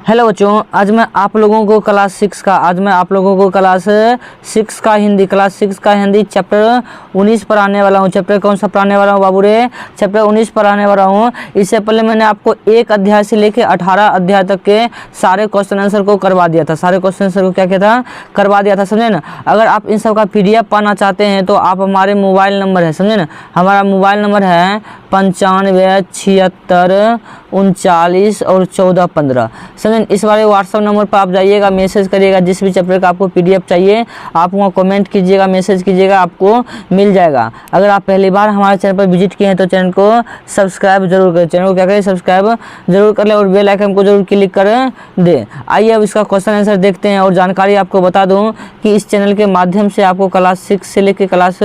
Hello बच्चों, आज मैं आप लोगों को क्लास 6 का हिंदी चैप्टर 19 पढ़ाने वाला हूँ। चैप्टर कौन सा पढ़ाने वाला हूँ बाबू रे? चैप्टर 19 पढ़ाने वाला हूँ। इससे पहले मैंने आपको 1 अध्याय से लेकर 18 अध्याय तक के सारे क्वेश्चन आंसर को करवा दिया था। सारे क्वेश्चन आंसर को क्या किया था? करवा दिया था, समझे ना। अगर आप इन सब का PDF पाना चाहते हैं तो आप हमारे मोबाइल नंबर है, समझे ना। हमारा मोबाइल नंबर है 95 76 39 और 14 15, समझे। इस बारे व्हाट्सअप नंबर पर आप जाइएगा, मैसेज करिएगा। जिस भी चैप्टर का आपको PDF चाहिए आप वहाँ कमेंट कीजिएगा, मैसेज कीजिएगा, आपको मिल जाएगा। अगर आप पहली बार हमारे चैनल पर विजिट किए हैं तो चैनल को सब्सक्राइब जरूर करें। चैनल को क्या करें? सब्सक्राइब जरूर कर लें और बेल आइकन को जरूर क्लिक कर दें। आइए अब इसका क्वेश्चन आंसर देखते हैं। और जानकारी आपको बता दूं कि इस चैनल के माध्यम से आपको क्लास 6 से लेकर क्लास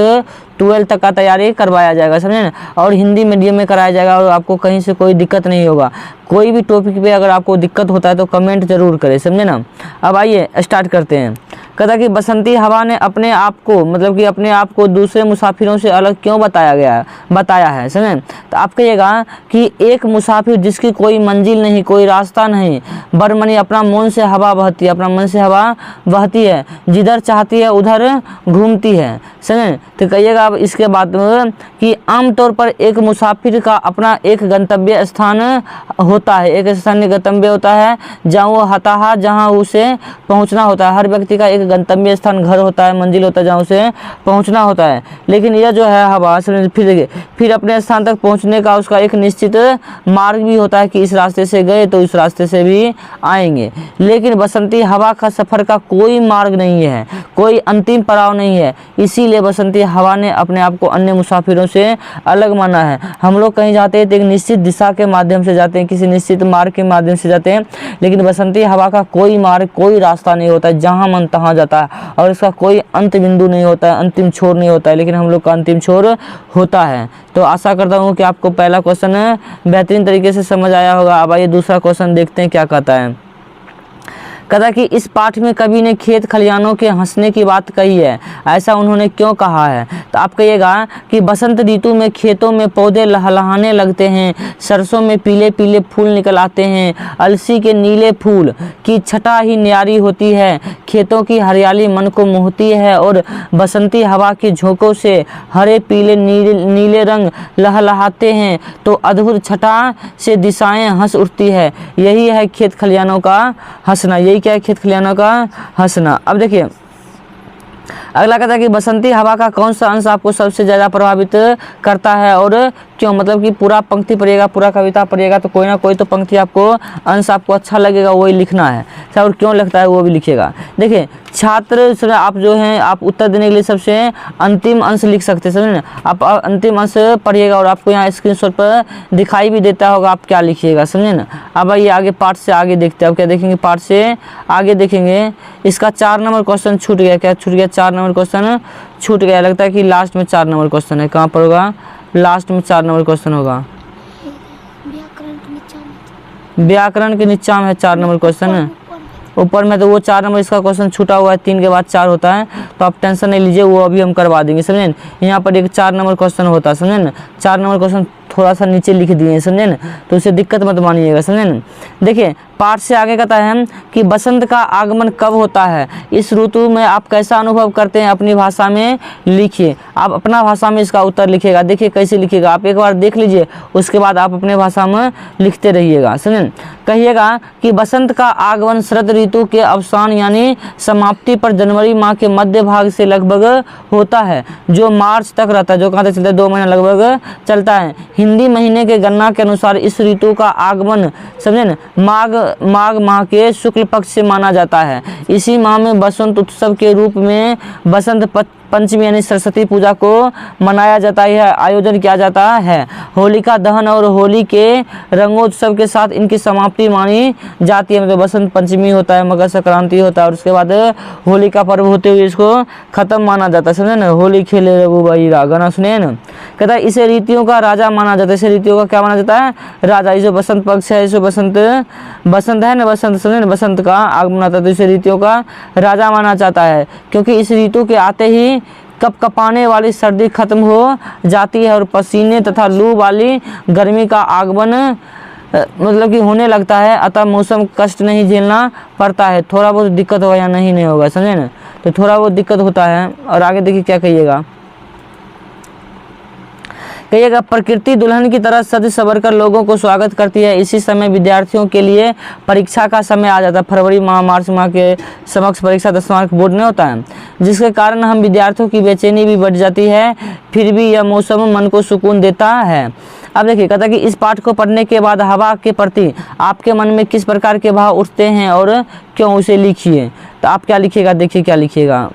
12 तक का तैयारी करवाया जाएगा, समझे ना। और हिंदी मीडियम में कराया जाएगा और आपको कहीं से कोई दिक्कत नहीं होगा। कोई भी टॉपिक पे अगर आपको दिक्कत होता है तो कमेंट जरूर करें, समझे ना। अब आइए स्टार्ट करते हैं। कहता कि बसंती हवा ने अपने आप को अपने आप को दूसरे मुसाफिरों से अलग क्यों बताया है, समझे। तो आप कहिएगा कि एक मुसाफिर जिसकी कोई मंजिल नहीं, कोई रास्ता नहीं, बरमनी अपना मन से हवा बहती है, जिधर चाहती है उधर घूमती है, समझे। तो कहिएगा अब इसके बाद कि आमतौर पर एक मुसाफिर का अपना एक गंतव्य स्थान होता है, एक स्थानीय गंतव्य होता है जहाँ उसे पहुंचना होता है। हर व्यक्ति का एक गंतव्य स्थान घर होता है, मंजिल होता है जहाँ उसे पहुंचना होता है। लेकिन यह जो है हवा फिर अपने स्थान तक पहुंचने का उसका एक निश्चित मार्ग भी होता है कि इस रास्ते से गए तो इस रास्ते से भी आएंगे। लेकिन बसंती हवा का सफर का कोई मार्ग नहीं है, कोई अंतिम पड़ाव नहीं है। इसीलिए बसंती हवा ने अपने आप को अन्य मुसाफिरों से अलग माना है। हम लोग कहीं जाते हैं तो एक निश्चित दिशा के माध्यम से जाते हैं, किसी निश्चित मार्ग के माध्यम से जाते हैं। लेकिन बसंती हवा का कोई मार्ग, कोई रास्ता नहीं होता है, जहाँ मन तहाँ जाता है और इसका कोई अंत बिंदु नहीं होता है, अंतिम छोर नहीं होता है। लेकिन हम लोग का अंतिम छोर होता है। तो आशा करता हूँ कि आपको पहला क्वेश्चन बेहतरीन तरीके से समझ आया होगा। अब आइए दूसरा क्वेश्चन देखते हैं क्या कहता है। कहता कि इस पाठ में कवि ने खेत खलिहानों के हंसने की बात कही है, ऐसा उन्होंने क्यों कहा है? तो आप कहिएगा कि बसंत ऋतु में खेतों में पौधे लहलहाने लगते हैं, सरसों में पीले पीले फूल निकल आते हैं, अलसी के नीले फूल की छटा ही न्यारी होती है, खेतों की हरियाली मन को मोहती है और बसंती हवा की झोंकों से हरे पीले नीले रंग लहलहाते हैं तो अद्भुत छटा से दिशाएं हंस उठती है। यही है खेत खलिहानों का हंसना। यही क्या है? खेत खलिहानों का हंसना। अब देखिए अगला कहता है कि बसंती हवा का कौन सा अंश आपको सबसे ज़्यादा प्रभावित करता है और क्यों? मतलब कि पूरा पंक्ति पढ़िएगा, पूरा कविता पढ़िएगा तो कोई ना कोई तो पंक्ति आपको अंश आपको अच्छा लगेगा, वही लिखना है। और क्यों लगता है वो भी लिखिएगा। देखिए छात्र आप जो हैं आप उत्तर देने के लिए सबसे अंतिम अंश लिख सकते हैं, समझे ना। आप अंतिम अंश पढ़िएगा और आपको यहाँ स्क्रीनशॉट पर दिखाई भी देता होगा आप क्या लिखिएगा, समझे ना। अब आइए आगे पार्ट से आगे देखते हैं। अब क्या देखेंगे? पार्ट से आगे देखेंगे। इसका 4 नंबर क्वेश्चन छूट गया। क्या छूट गया? 4 नंबर क्वेश्चन छूट गया। लगता है कि लास्ट में 4 नंबर क्वेश्चन है। कहाँ पर होगा? लास्ट में 4 नंबर क्वेश्चन होगा। व्याकरण के नीचा में है 4 नंबर क्वेश्चन। ऊपर में तो वो 4 नंबर इसका क्वेश्चन छूटा हुआ है, 3 के बाद 4 होता है। तो आप टेंशन नहीं लीजिए, वो अभी हम करवा देंगे, समझे। यहाँ पर एक 4 नंबर क्वेश्चन होता है, समझे ना। 4 नंबर क्वेश्चन थोड़ा सा नीचे लिख दिए, समझे ना। तो उसे दिक्कत मत मानिएगा, समझे ना। देखिए पाठ से आगे कहता है कि बसंत का आगमन कब होता है, इस ऋतु में आप कैसा अनुभव करते हैं, अपनी भाषा में लिखिए। आप अपना भाषा में इसका उत्तर लिखिएगा। देखिए कैसे लिखिएगा, आप एक बार देख लीजिए, उसके बाद आप अपने भाषा में लिखते रहिएगा, समझे। कहिएगा कि बसंत का आगमन शरद ऋतु के अवसान यानी समाप्ति पर जनवरी माह के मध्य भाग से लगभग होता है, जो मार्च तक रहता है, जो कहाँ तक चलता है? 2 महीना लगभग चलता है। हिंदी महीने के गणना के अनुसार इस ऋतु का आगमन, समझे ना, माघ माह के शुक्ल पक्ष से माना जाता है। इसी माह में बसंत उत्सव के रूप में बसंत पंचमी यानी सरस्वती पूजा को मनाया जाता है, आयोजन किया जाता है। होलिका दहन और होली के रंगोत्सव के साथ इनकी समाप्ति मानी जाती है। मतलब बसंत पंचमी होता है, मकर संक्रांति होता है और उसके बाद होली का पर्व होते हुए इसको खत्म माना जाता है, समझे ना। होली खेले रघुबीर गाना सुने ना। कहता है इसे रीतियों का राजा माना जाता है। इसे रीतियों का क्या माना जाता है? राजा। इसे बसंत पक्ष है, इसे बसंत है ना, बसंत, समझे ना, बसंत का आगमन आता है तो इसे रीतियों का राजा माना जाता है। क्योंकि इस ऋतु के आते ही कपकपाने वाली सर्दी खत्म हो जाती है और पसीने तथा लू वाली गर्मी का आगमन मतलब कि होने लगता है, अतः मौसम कष्ट नहीं झेलना पड़ता है। थोड़ा बहुत दिक्कत होगा या नहीं होगा, समझे ना, तो थोड़ा बहुत दिक्कत होता है। और आगे देखिए क्या कहिएगा, कहिएगा प्रकृति दुल्हन की तरह सज सवर कर लोगों को स्वागत करती है। इसी समय विद्यार्थियों के लिए परीक्षा का समय आ जाता है। फरवरी माह मार्च माह के समक्ष परीक्षा 10वां बोर्ड में होता है, जिसके कारण हम विद्यार्थियों की बेचैनी भी बढ़ जाती है। फिर भी यह मौसम मन को सुकून देता है। अब देखिए कहता है कि इस पाठ को पढ़ने के बाद हवा के प्रति आपके मन में किस प्रकार के भाव उठते हैं और क्यों, उसे लिखिए। तो आप क्या लिखिएगा, देखिए क्या लिखिएगा,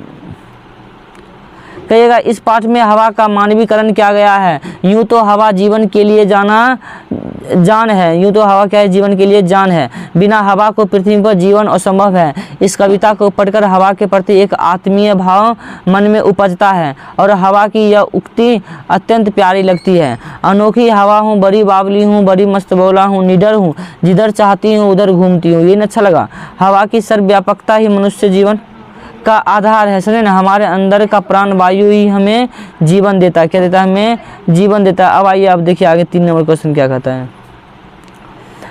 कहिएगा इस पाठ में हवा का मानवीकरण किया गया है। यूँ तो हवा जीवन के लिए जान है, यूँ तो हवा क्या है, जीवन के लिए जान है। बिना हवा को पृथ्वी पर जीवन असंभव है। इस कविता को पढ़कर हवा के प्रति एक आत्मीय भाव मन में उपजता है और हवा की यह उक्ति अत्यंत प्यारी लगती है। अनोखी हवा हूँ, बड़ी बावली हूँ, बड़ी मस्त बोला हूँ, निडर हूँ, जिधर चाहती हूँ उधर घूमती हूँ। ये न अच्छा लगा। हवा की सर्वव्यापकता ही मनुष्य जीवन का आधार है, समझे ना। हमारे अंदर का प्राण वायु ही हमें जीवन देता है। क्या देता है, हमें जीवन देता है। अब आइए आप देखिए आगे 3 नंबर क्वेश्चन क्या कहता है।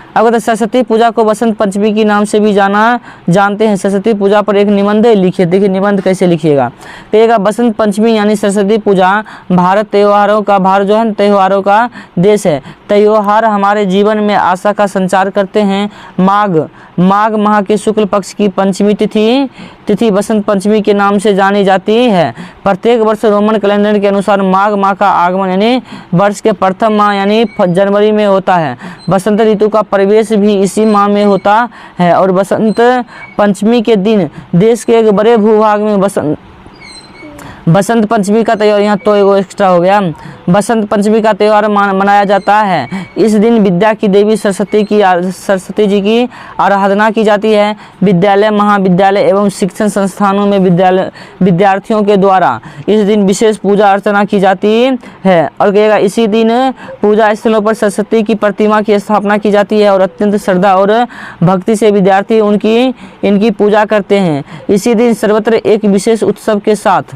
अब कहते हैं सरस्वती पूजा को बसंत पंचमी के नाम से भी जानते हैं। सरस्वती पूजा पर एक निबंध लिखिए। देखिए निबंध कैसे लिखिएगा, कहिएगा बसंत पंचमी यानी सरस्वती पूजा भारत जो है त्योहारों का देश है। त्योहार हमारे जीवन में आशा का संचार करते हैं। माघ माह के शुक्ल पक्ष की पंचमी तिथि बसंत पंचमी के नाम से जानी जाती है। प्रत्येक वर्ष रोमन कैलेंडर के अनुसार माघ माह का आगमन यानी वर्ष के प्रथम माह यानी जनवरी में होता है। बसंत ऋतु का प्रवेश भी इसी माह में होता है और बसंत पंचमी के दिन देश के एक बड़े भूभाग में बसंत पंचमी का त्यौहार, यहाँ तो एगो एक्स्ट्रा हो गया, बसंत पंचमी का त्यौहार मनाया जाता है। इस दिन विद्या की देवी सरस्वती जी की आराधना की जाती है। विद्यालय महाविद्यालय एवं शिक्षण संस्थानों में विद्यार्थियों के द्वारा इस दिन विशेष पूजा अर्चना की जाती है। और कहिएगा इसी दिन पूजा स्थलों पर सरस्वती की प्रतिमा की स्थापना की जाती है और अत्यंत श्रद्धा और भक्ति से विद्यार्थी इनकी पूजा करते हैं। इसी दिन सर्वत्र एक विशेष उत्सव के साथ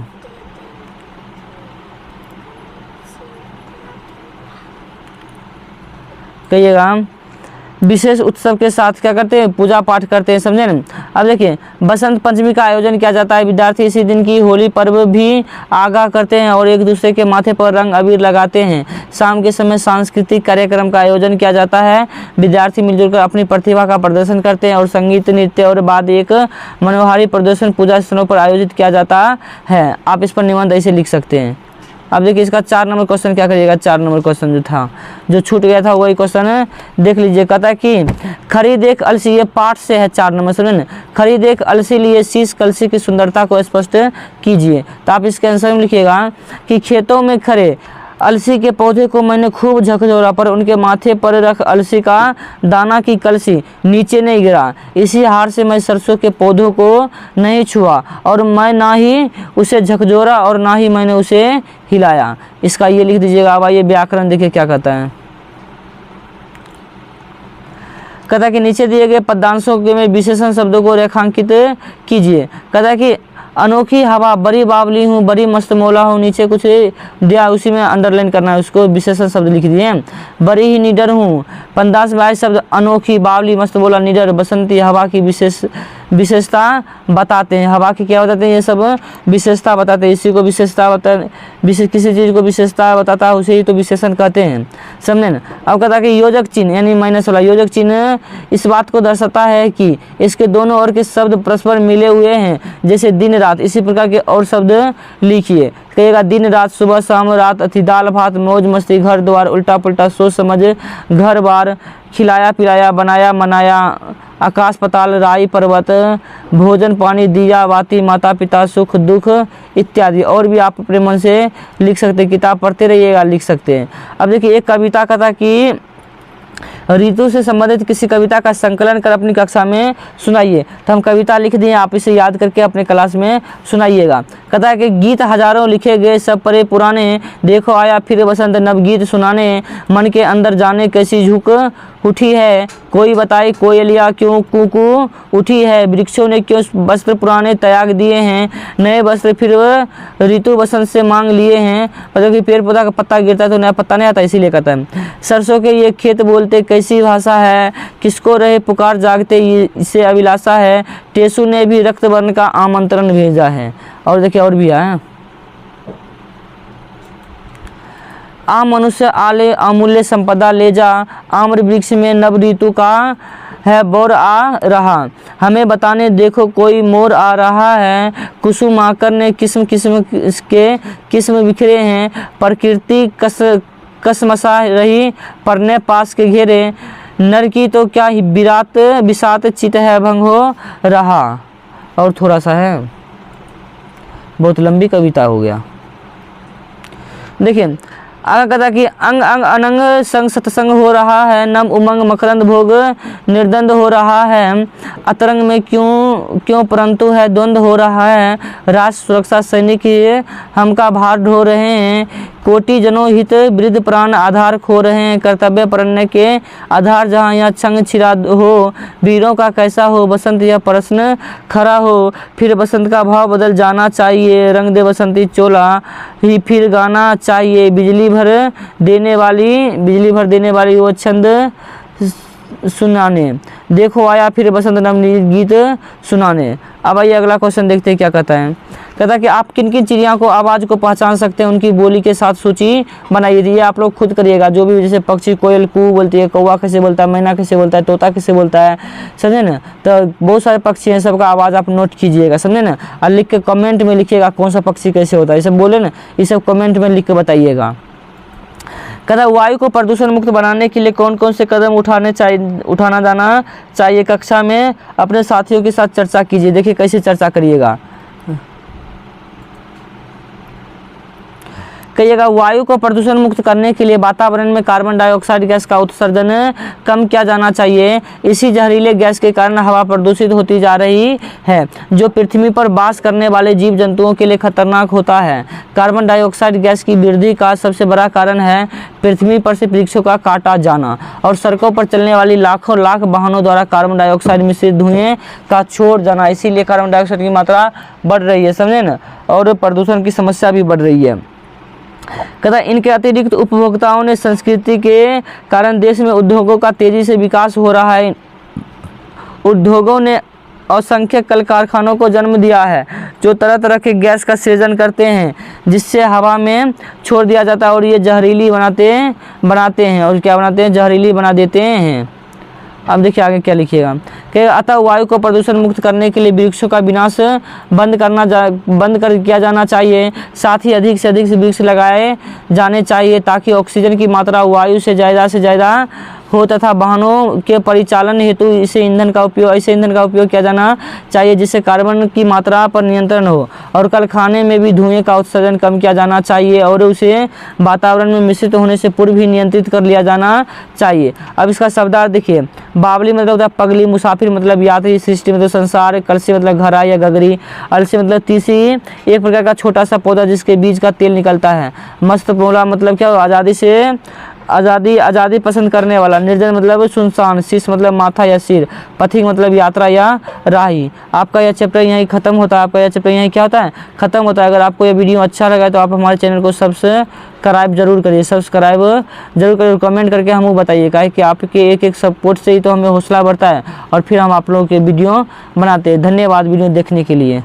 कहिएगा विशेष उत्सव के साथ क्या करते हैं, पूजा पाठ करते हैं, समझे ना। अब देखिए बसंत पंचमी का आयोजन किया जाता है। विद्यार्थी इसी दिन की होली पर्व भी आगाह करते हैं और एक दूसरे के माथे पर रंग अबीर लगाते हैं। शाम के समय सांस्कृतिक कार्यक्रम का आयोजन किया जाता है। विद्यार्थी मिलजुल कर अपनी प्रतिभा का प्रदर्शन करते हैं और संगीत नृत्य और बाद एक मनोहारी प्रदर्शन पूजा स्थलों पर आयोजित किया जाता है। आप इस पर निबंध ऐसे लिख सकते हैं। अब देखिए इसका 4 नंबर क्वेश्चन क्या करिएगा। 4 नंबर क्वेश्चन जो छूट गया था वही क्वेश्चन देख लीजिए। कहता है कि खरीद एक अलसी, ये पाठ से है 4 नंबर, सुनिए ना। खरीद एक अलसी लिए शीश कलसी की सुंदरता को स्पष्ट कीजिए। तो आप इसके आंसर में लिखिएगा कि खेतों में खड़े अलसी के पौधे को मैंने खूब झकझोरा, पर उनके माथे पर रख अलसी का दाना की कलसी नीचे नहीं गिरा। इसी हार से मैं सरसों के पौधों को नहीं छुआ और मैं ना ही उसे झकझोरा और ना ही मैंने उसे हिलाया। इसका ये लिख दीजिएगा। अब आइए व्याकरण देखिए क्या कहता है। कहता है कि नीचे दिए गए पदांशों में विशेषण शब्दों को रेखांकित कीजिए। कहता है कि अनोखी हवा, बड़ी बावली हूँ, बड़ी मस्त मौला हूँ, नीचे कुछ दिया उसी में अंडरलाइन करना है, उसको विशेषण शब्द लिख दिए। बड़ी ही निडर हूँ, 15-22 शब्द अनोखी, बावली, मस्त मौला, निडर, बसंती हवा की विशेषता बताते हैं। हवा की क्या बताते हैं, ये सब विशेषता बताते हैं। इसी को विशेषता किसी चीज़ को विशेषता बताता है उसे ही तो विशेषण कहते हैं, समझे ना। अब कहता है कि योजक चिन्ह यानी माइनस वाला योजक चिन्ह इस बात को दर्शाता है कि इसके दोनों ओर के शब्द परस्पर मिले हुए हैं, जैसे दिन रात। इसी प्रकार के और शब्द लिखिए। कहिएगा दिन रात, सुबह शाम, रात अति, दाल भात, मौज मस्ती, घर द्वार, उल्टा पुल्टा, सोच समझ, घर बार, खिलाया पिलाया, बनाया मनाया, आकाश पताल, राई पर्वत, भोजन पानी, दिया बाती, माता पिता, सुख दुख इत्यादि। और भी आप अपने मन से लिख सकते हैं, किताब पढ़ते रहिएगा, लिख सकते हैं। अब देखिए एक कविता का था कि ऋतु से संबंधित किसी कविता का संकलन कर अपनी कक्षा में सुनाइए। तो हम कविता लिख दिए, आप इसे याद करके अपने क्लास में सुनाइएगा। कहता है कि गीत हजारों लिखे गए सब परे पुराने, देखो आया फिर बसंत नव गीत सुनाने, मन के अंदर जाने कैसी झुक उठी है, कोई बताए कोयलिया क्यों कूकू उठी है, वृक्षों ने क्यों वस्त्र पुराने त्याग दिए हैं, नए वस्त्र फिर ऋतु बसंत से मांग लिए हैं। मतलब कि पेड़ पौधा का पत्ता गिरता है तो नया पत्ता नहीं आता, इसीलिए कहता है। सरसों के ये खेत बोलते कैसे कैसी भाषा है, किसको रहे पुकार जागते इसे अभिलाषा है, टेसु ने भी रक्त वर्ण का आमंत्रण भेजा है। और देखिए और भी है, आम मनुष्य आले अमूल्य संपदा ले जा, आम्र वृक्ष में नव ऋतु का है बोर आ रहा, हमें बताने देखो कोई मोर आ रहा है, कुसुम आकर ने किस्म किस्म के किस्म बिखरे हैं, प्रकृति कसमसा रही परने पास के घेरे, नर की तो क्या ही विराट बिसात चित है भंग हो रहा। और थोड़ा सा है, बहुत लंबी कविता हो गया। देखिए आगे कहता कि अंग अंग अनंग संग सत्संग हो रहा है, नम उमंग मकरंद भोग निर्द्वंद हो रहा है, अतरंग में क्यों परंतु है द्वंद हो रहा है, राष्ट्र सुरक्षा सैनिक हमका भार ढो रहे हैं, कोटि जनों हित वृद्ध प्राण आधार खो रहे हैं, कर्तव्य परण्य के आधार जहाँ यहाँ छंग छिरा हो, वीरों का कैसा हो बसंत यह प्रश्न खड़ा हो, फिर बसंत का भाव बदल जाना चाहिए, रंग दे बसंती चोला ही फिर गाना चाहिए, बिजली भर देने वाली वो छंद सुनाने, देखो आया फिर बसंत नवनी गीत सुनाने। अब आइए अगला क्वेश्चन देखते हैं क्या कहता है। कहता है कि आप किन किन चिड़िया को आवाज़ को पहचान सकते हैं, उनकी बोली के साथ सूची बनाइए। ये आप लोग खुद करिएगा, जो भी जैसे पक्षी कोयल कू बोलती है, कौवा कैसे बोलता है, मैना कैसे बोलता है, तोता कैसे बोलता है, समझे ना। तो बहुत सारे पक्षी हैं, सबका आवाज़ आप नोट कीजिएगा, समझे ना। और लिख के कमेंट में लिखिएगा कौन सा पक्षी कैसे होता है, ये सब बोले ना, ये सब कमेंट में लिख के बताइएगा। कहता वायु को प्रदूषण मुक्त बनाने के लिए कौन कौन से कदम उठाना जाना चाहिए, कक्षा में अपने साथियों के साथ चर्चा कीजिए। देखिए कैसे चर्चा करिएगा, कहिएगा वायु को प्रदूषण मुक्त करने के लिए वातावरण में कार्बन डाइऑक्साइड गैस का उत्सर्जन कम किया जाना चाहिए। इसी जहरीले गैस के कारण हवा प्रदूषित होती जा रही है, जो पृथ्वी पर वास करने वाले जीव जंतुओं के लिए खतरनाक होता है। कार्बन डाइऑक्साइड गैस की वृद्धि का सबसे बड़ा कारण है पृथ्वी पर से वृक्षों का काटा जाना और सड़कों पर चलने वाली लाखों लाख वाहनों द्वारा कार्बन डाइऑक्साइड मिश्रित धुएं का छोड़ जाना। इसीलिए कार्बन डाइऑक्साइड की मात्रा बढ़ रही है, समझे ना, और प्रदूषण की समस्या भी बढ़ रही है। कहता इनके अतिरिक्त उपभोक्ताओं ने संस्कृति के कारण देश में उद्योगों का तेजी से विकास हो रहा है। उद्योगों ने असंख्य कल कारखानों को जन्म दिया है, जो तरह तरह के गैस का सृजन करते हैं, जिससे हवा में छोड़ दिया जाता है और ये जहरीली बनाते हैं और क्या बनाते हैं, जहरीली बना देते हैं। अब देखिए आगे क्या लिखिएगा कि अतः वायु को प्रदूषण मुक्त करने के लिए वृक्षों का विनाश बंद कर किया जाना चाहिए। साथ ही अधिक से अधिक वृक्ष लगाए जाने चाहिए ताकि ऑक्सीजन की मात्रा वायु से ज़्यादा हो तथा वाहनों के परिचालन हेतु ऐसे ईंधन का उपयोग किया जाना चाहिए जिससे कार्बन की मात्रा पर नियंत्रण हो, और कारखाने में भी धुएं का उत्सर्जन कम किया जाना चाहिए और उसे वातावरण में मिश्रित होने से पूर्व ही नियंत्रित कर लिया जाना चाहिए। अब इसका शब्दार्थ देखिए, बावली मतलब होता है पगली, मुसाफिर मतलब यात्री, सृष्टि मतलब संसार, कलसी मतलब घड़ा या गगरी, अलसी मतलब तीसी एक प्रकार का छोटा सा पौधा जिसके बीज का तेल निकलता है, मस्त मोला मतलब क्या, आज़ादी पसंद करने वाला, निर्जन मतलब सुनसान, शीश मतलब माथा या सिर, पथिक मतलब यात्रा या राही। आपका यह चैप्टर यहीं खत्म होता है, खत्म होता है। अगर आपको यह वीडियो अच्छा लगा तो आप हमारे चैनल को सब्सक्राइब जरूर करिए, कमेंट करके हमें बताइए कि आपके एक सपोर्ट से ही तो हमें हौसला बढ़ता है और फिर हम आप लोगों के वीडियो बनाते हैं। धन्यवाद वीडियो देखने के लिए।